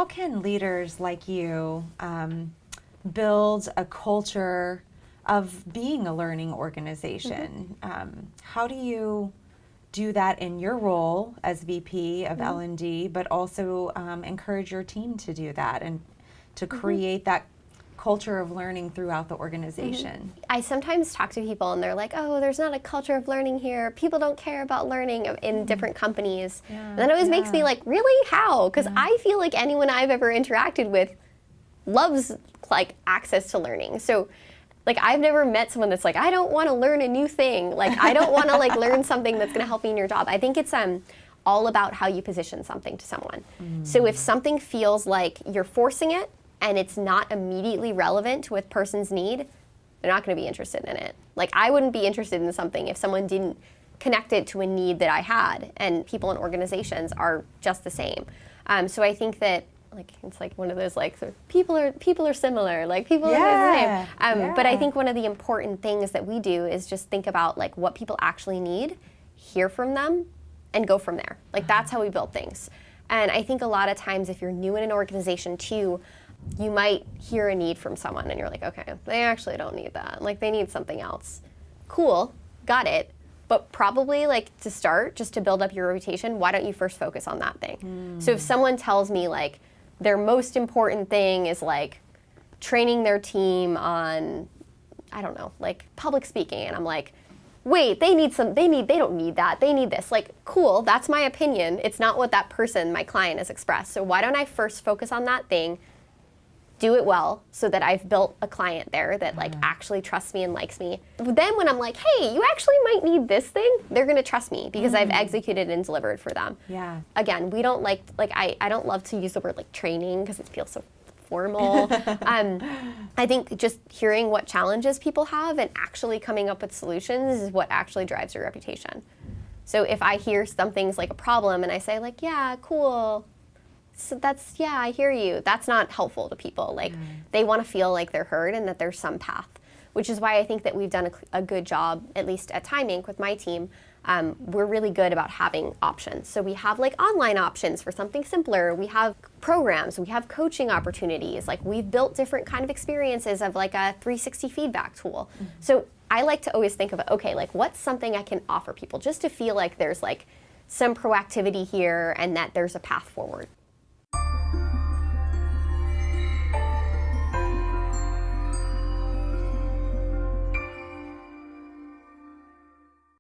how can leaders like you build a culture of being a learning organization? How do you do that in your role as VP of L&D, but also encourage your team to do that and to create that culture of learning throughout the organization? I sometimes talk to people and they're like, oh, there's not a culture of learning here. People don't care about learning in different companies. And that always makes me like, really? How? Because I feel like anyone I've ever interacted with loves like access to learning. So like I've never met someone that's like, I don't want to learn a new thing. Like I don't want to like learn something that's going to help me in your job. I think it's all about how you position something to someone. So if something feels like you're forcing it and it's not immediately relevant to a person's need, they're not going to be interested in it. Like I wouldn't be interested in something if someone didn't connect it to a need that I had, and people in organizations are just the same. So I think that like it's like one of those like sort of people are similar, like people are the same. But I think one of the important things that we do is just think about like what people actually need, hear from them, and go from there. Like that's how we build things. And I think a lot of times if you're new in an organization too, you might hear a need from someone and you're like, okay, they actually don't need that. Like they need something else. Cool, got it. But probably like to start, just to build up your reputation, why don't you first focus on that thing? So if someone tells me like their most important thing is like training their team on, I don't know, like public speaking, and I'm like, wait, they don't need that, they need this. Like, cool, that's my opinion. It's not what that person, my client, has expressed. So why don't I first focus on that thing, do it well, so that I've built a client there that like actually trusts me and likes me. Then when I'm like, hey, you actually might need this thing, they're gonna trust me because I've executed and delivered for them. Yeah. Again, we don't like I don't love to use the word like training because it feels so formal. I think just hearing what challenges people have and actually coming up with solutions is what actually drives your reputation. So if I hear something's like a problem and I say like, yeah, cool, so that's, yeah, I hear you, that's not helpful to people. Like they want to feel like they're heard and that there's some path, which is why I think that we've done a good job, at least at Time Inc. with my team. We're really good about having options. So we have like online options for something simpler. We have programs, we have coaching opportunities. Like we've built different kind of experiences of like a 360 feedback tool. So I like to always think of it, okay, like what's something I can offer people just to feel like there's like some proactivity here and that there's a path forward.